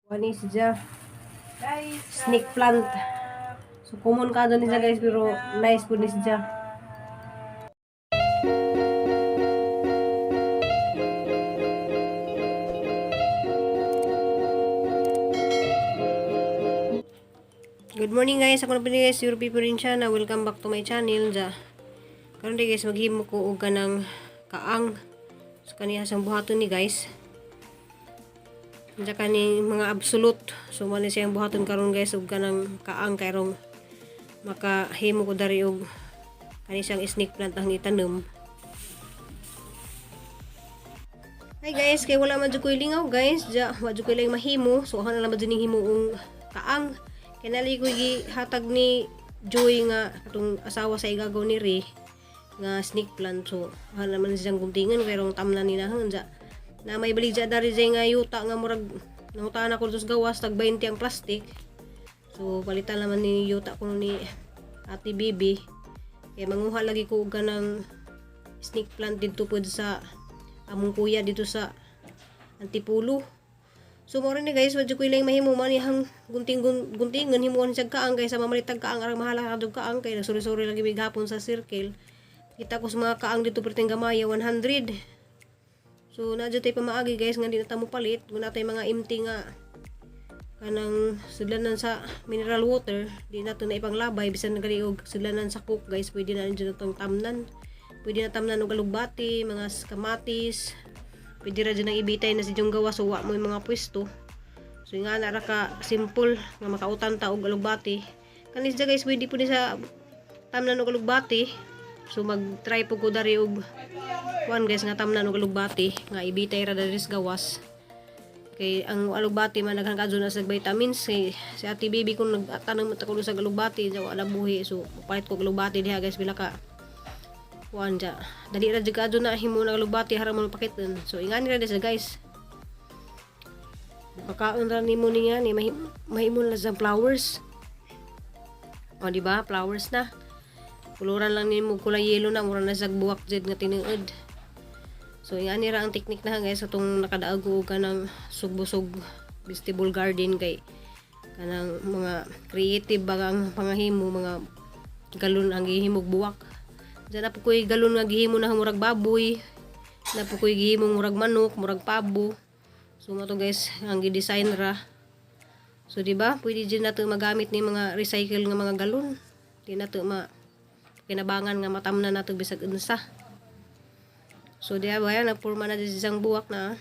Wani siya snake plant. So common ka doon siya guys pero nice po ni siya. Good morning guys, ako na po guys, your people rin siya na welcome back to my channel. Karon di guys, maghimo ko og kanang kaang. So kaniya sang buhaton ni guys. Diya kani mga absolute. So mali siyang buhaton karon guys og kanang kaang karon makahimo ko dari og kani siyang snake plant ang itanom. Hi guys, kay wala man jud ko lingaw guys. Diya wa jud ko lang mahimo. So ako na lang jud ning himuong kaang. Kinali ko hatag ni Joy nga atong asawa sa igagaw ni Ray nga snake plant. So hala naman siyang guntingan pero tamnan ni nahon ja na may baligya dari jay nga yuta nga murag nangutaan ako dos gawas tag 20 ang plastic. So palitan naman ni yuta ko ni Ate Bibi kay manguha lagi ko og kanang snake plant dito pud sa among kuya dito sa Antipulo. So mo rin ni guys, wadyo ko ilang mahimo man ihang gunting-guntingan himuon siya kaang guys sa mamalitag kaang arang mahala kadto kaang kay suri-suri lagi mig hapon sa circle. Kita ko sa mga kaang dito perting gamaya 100. So na jud tay pamaagi guys nga di na ta mo palit, guna tay mga empty nga kanang sudlanan sa mineral water, di na to na ipanglabay bisan gali og sudlanan sa cook guys, pwede na jud tong tamnan. Pwede na tamnan og alugbati, mga kamatis. Pwede ra dyan ang ibitay na si Jong gawa so wa mo yung mga pwesto. So nga na ra ka simple nga makautan ta og alugbati. Kanis dyan guys pwede po ni sa tamnan og alugbati. So mag try po ko dari og one guys nga tamnan og alugbati nga ibitay ra dari sa gawas. Kay ang alugbati man naghan kadto na sa vitamins kay si Ate Bibi kung nagtanong ta ko sa alugbati ja wala buhi. So palit ko alugbati diha guys bila ka kuan ja dali ra jud na himo na lubati haram mo pakiton. So ingani ra sa guys makakaon ra nimo niya ni mahimo na sa flowers. O di ba flowers na kuluran lang nimo kulay yellow na mura na sa buwak jud nga tinuod. So ingani ra ang technique na guys atong nakadaog ko kanang sugbusog vegetable garden kay kanang mga creative bagang pangahimo mga galon ang gihimog buwak. Diyan na po ko'y galon nga gihimo na murag baboy. Na po ko'y gihimo murag manok, murag pabo. So mo to guys, ang gi-design ra. So di ba? Pwede din nato magamit ni mga recycle nga mga galon. Di nato kinabangan nga matamnan nato bisag unsa. So di ba yan nagporma na di isang buwak na.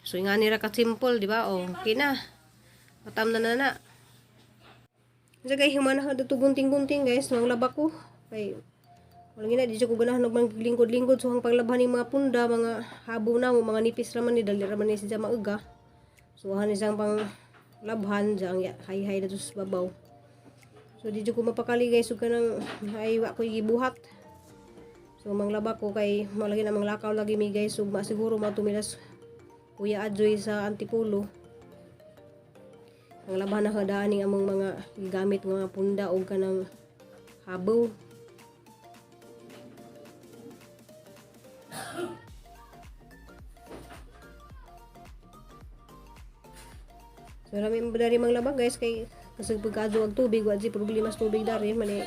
So ingani ra ka simple, di ba? O, okay na. Matamnan na na. Sa guys, humana ka dito gunting-gunting guys, nang laba ko. Kay, walang ina, di ko ganahan ng lingkod-lingkod. So, ang paglabhan ng mga punda, mga habo na, mga nipis raman ni, dali raman ni siya mauga. So, han isang pang labhan, dyan, hay-hay na sa babaw. So, di ko mapakali guys, so kanang aywa ko igibuhat. So, manglaba ko kay, malagi na manglakaw lagi mi guys, so, siguro matumilas Kuya Adjoy sa Antipulo. Ang labahan na kadaan ng among mga gamit ng mga punda o kanang habaw. So rami dari mang labag guys kay kasi pagkadto ang tubig wa di problema sa tubig dari mali.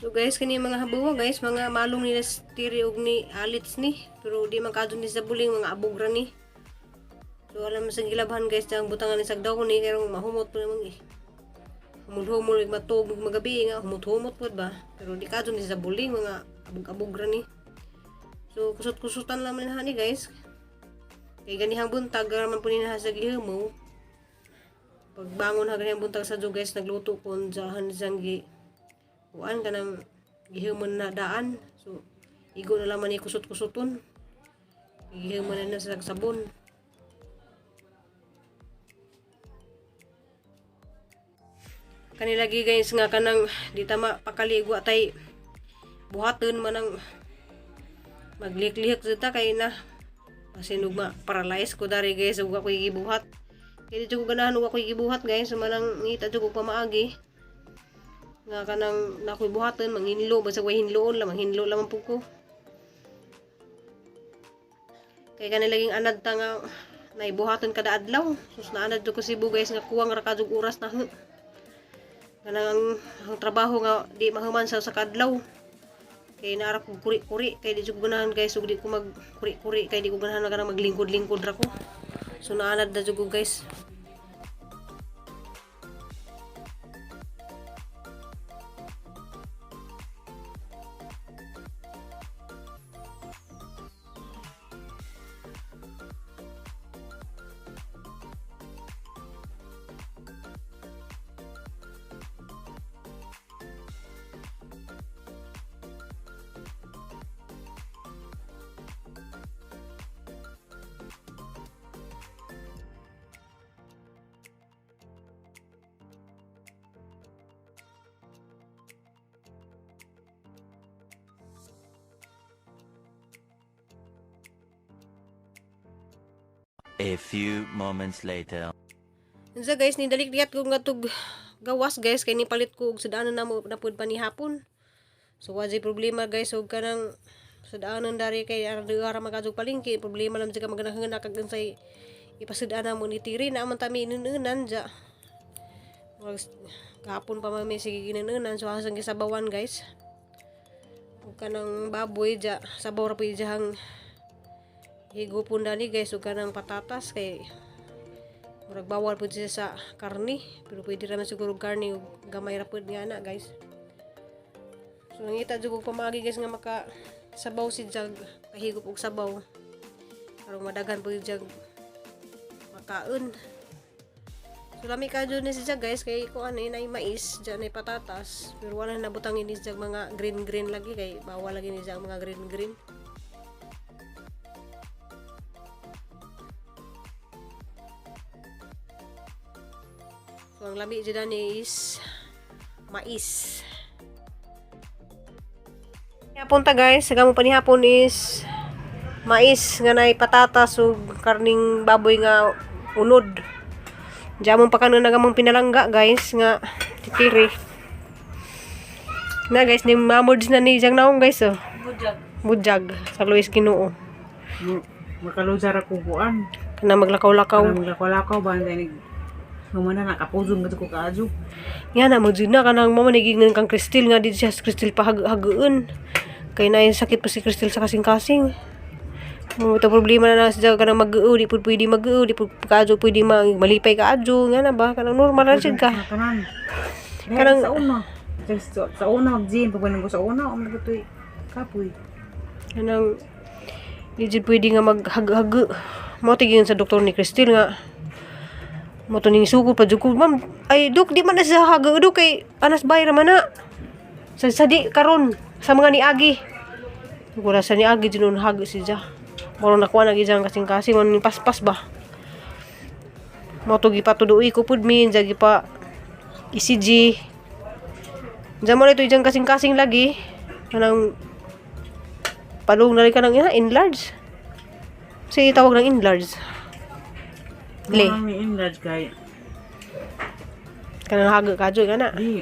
So guys kani mga habaw guys mga malong ni stiri og ni alits ni pero di man kadto ni sa buling mga abog ra ni. So alam mo sa gilabhan guys ang butangan ni sagdaw ko ni karong mahumot po namang humud-humud matog magabi nga humot-humot pod ba pero di kadto ni sa buling mga abog-abog ra ni. So kusot-kusutan lang man ni guys kay ganihang buntag man po ni sa gihimo pagbangon ha ganihang buntag sa jo guys nagluto kon jahan sang gi kuan kanang gihimon na daan. So igo na lang man ni kusot-kusuton gihimon na sa sabon. Kanilagi guys nga kanang di tama pakaligwa tay buhaton man ang maglik-lik ta kay na masinug paralyze ko dari guys ug ako gibuhat. Kay di ko ganahan ug ako gibuhat guys manang ngita jud ko pamaagi. Nga kanang nakoy buhaton manghinlo basta way hinloon lang manghinlo lamang pug ko. Kay kanila laging anad ta nga naibuhaton kada adlaw. Sus naanad ko Cebu guys nga kuwang ra kadug oras na he. Kanang ang trabaho nga di mahuman sa kadlaw. Kay naara ko kuri-kuri kay di ko ganahan guys ug di ko mag kuri-kuri kay di ko ganahan nga maglingkod-lingkod ra ko. So naanad na jud ko guys. A few moments later. Unsa guys ni dalikdiat ko nga tug gawas guys kay nipalit ko og sudanon na mo na pud panihapon. So wajay problema guys og kanang sudanon dari kay ara makadug palingki problema lang jud ka maganahon kag unsay ipasudana mo ni tiri na man tami inunan ja. Kahapon pa mami sige ginunan so hasang gisabawan guys. Ug kanang baboy ja sabaw ra pud jahang higupon dani guys ug kanang patatas kay murag bawal pud siya sa karni pero pwede ra man siguro karni ug gamay ra pud nga na guys. So nangita jud og pamagi guys nga maka sabaw si jag kahigup og sabaw aron madaghan pud jag makaon. So lami ka jud ni si jag guys kay ko ani nay mais ja nay patatas pero wala na butangin ni jag mga green lagi kay bawal lagi ni jag mga green. So, ang lami dyan is mais. Hapon ta guys, sagamo pa ni hapon is mais nga nay patatas ug karning baboy nga unod. Diamon pa kanon nagamang pinalangga guys nga titiri. Na guys, ni mamods na ni jang naong guys oh. Mujag sa Luis Ginoo. Makalujar ako kuan. Kana maglakaw-lakaw. Ba ni Mamana nakapuzong gato ko kaadyo. Nga na mo na kanang mamaniging kang Kristel nga di siya Kristel pa haguun. Kay na sakit pa si Kristel sa kasing-kasing. Mo to problema na siya kanang mag-u di pud pwede mag-u di pud kaadyo pwede malipay kaadyo nga na ba kanang normal ra siya ka. Kanang sa una mag-gym pag ko sa una magatoy kapoy. Kanang di jud pwede nga mag-hagu. Mo tigin sa doktor ni Kristel nga mo to ning suko pa jud ko ma'am ay dok di man na sa haga dok kay anas bayra man na sa di karon sa mga niagi wala sa niagi dinon haga siya mo nakuha na gijang kasing-kasing mo ning paspas ba mo to gipatuduy ko pud min jagi pa ECG jamo na ito ijang kasing-kasing lagi kanang palong na rin ka ng enlarge kasi tawag ng enlarge le Mami enlarge kay kanang haga kadyo kana di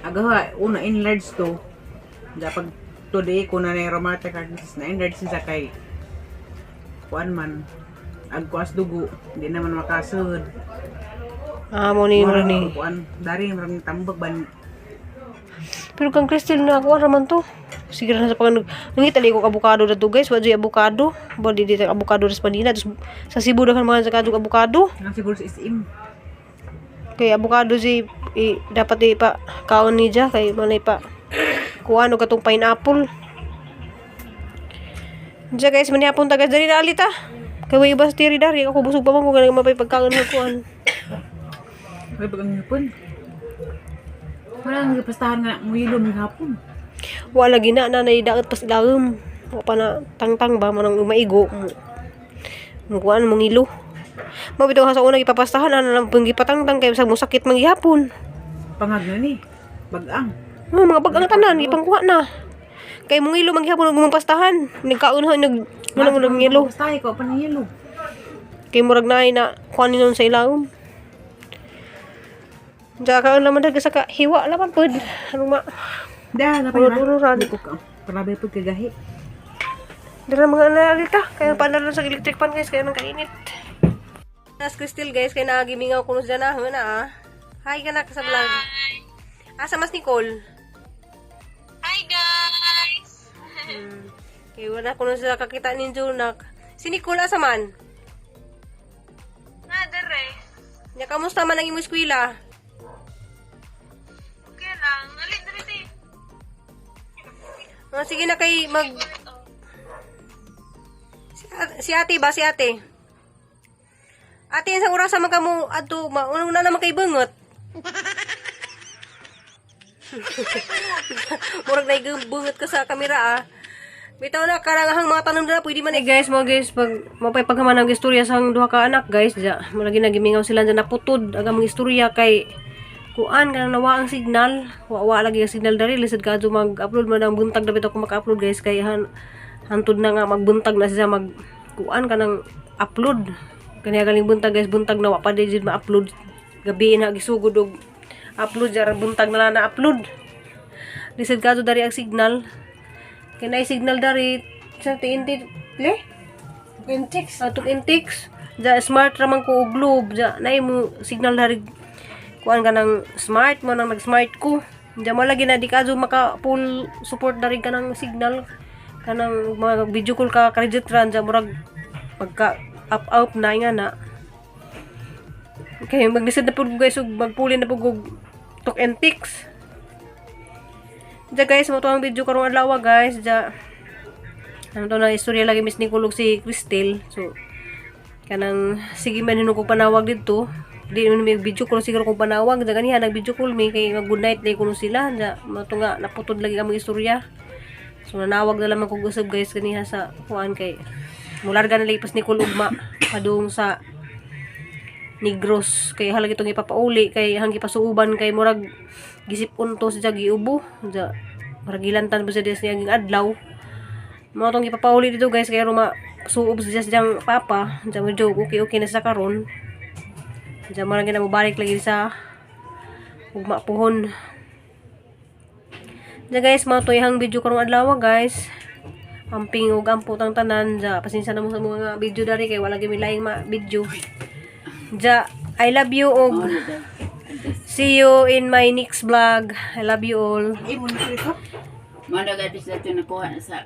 aga una enlarge to dapat today ko na rheumatic arthritis na enlarge siya kay kuan man agkuas dugo hindi naman makasud mo ni kuan dari maraming tambag ban pero kang Kristel na ako raman to sige na sa pag nangita ko avocado na to guys wadyo avocado ba di avocado ras panina sa Cebu daw kan mga sa kadug avocado nang siguro sa isim kay avocado si dapat pa kaon ni ja kay manay pa kuano katong pineapple ja guys manihapon ta guys dali na alita kay way ibas tiri dari ako busog pa man ko ganang mapay pagkaon ko kuan ay bagang hapon wala nga pastahan nga muilo ng hapon wala gina na naidaot pas ilawom wa pa na tangtang ba manang maigo mo kuan mangilo mabitaw sa una gipapastahan ana lang pang gipatangtang kay sa musakit manggihapon pangag na ni bagang mga bagang tanan gipangkuha na kay mangilo manggihapon ug gumapastahan nagkaon ho nag ngilo pastahay ko pa ng yelo kay murag naay na kuan ninon sa ilawom Jaka naman daga sa hiwa laman pud ano ma dah, dapat ururan ko. Grabe po kagahi. Dala mga analita. Kaya paanalan sa electric pan guys. Kaya nang kainit. Nas Crystal guys. Kaya nagimingaw ko dyan na. Hi ka na sa vlog. Asa mas Nicole? Hi guys! Kaya wala ko sila kakita ni Junak. Si Nicole asa man? Dere. Nya kamusta man ang imong eskwela? Okay lang. Alit na rin Sige na kay mag... Si ate ba? Si ate? Ate, isang oras man ka mo ato, maunong na naman kay bungot. Murag na bungot ka sa kamera Bitaw na, karangahang mga tanong na pwede man guys, mga guys, pag mapaypaghaman ang istorya sa duha ka anak guys, malagi nagimingaw sila dyan naputod, aga mga istorya kay kuan ka nawa ang signal, wawa lagi ang signal dari, lisod ka mag-upload mo ng buntag na bitaw ko maka-upload guys, kay hantod na nga magbuntag na siya kuan ka ng upload, kanya galing buntag guys, buntag na wapa din ma-upload, gabi na gisugod og upload, jara buntag na lang na-upload, lisod ka dari ang signal, kaya signal dari sa TNT le? Intix. Atuk intix. Ja smart ramang ko og globe. Ja nay mo signal dari kuan ka ng smart mo nang nag-smart ko. Ja mo lagi na di ka maka full support dari ka ng signal kanang mga video call ka registran ja murag pagka up na nga na. Okay, mag-listen na po guys ug magpulin na po og tok intix. Ja guys, mo to ang video karong adlaw guys. Ja ano to na istorya lagi Miss Nicole si Crystal. So kanang sige man hinuko panawag dito. Di man may video call siguro kung panawag. Ja ganiha nag video call mi kay mag good night lay kuno sila. Ja mo to nga naputod lagi ang istorya. So nanawag na lang ko usab guys ganiha sa kuan kay mularga na lipas Nicole ugma padung sa Negros kay halagi itong ipapauli kay hanggi pasuuban kay murag gisipon to sa giubo ja maragilantan po sa des niya adlaw mo tong ipapauli dito guys kay ruma suob sa jang papa ja medyo okay na sa karon ja maragi na mo balik lagi sa ugma puhon ja guys mo to ihang video karong adlaw guys amping ug ampo tang tanan ja pasensya na mo sa mga video dari kay wala gyud laing video ja I love you og see you in my next vlog. I love you all. Manda gadis dito nakuha na sa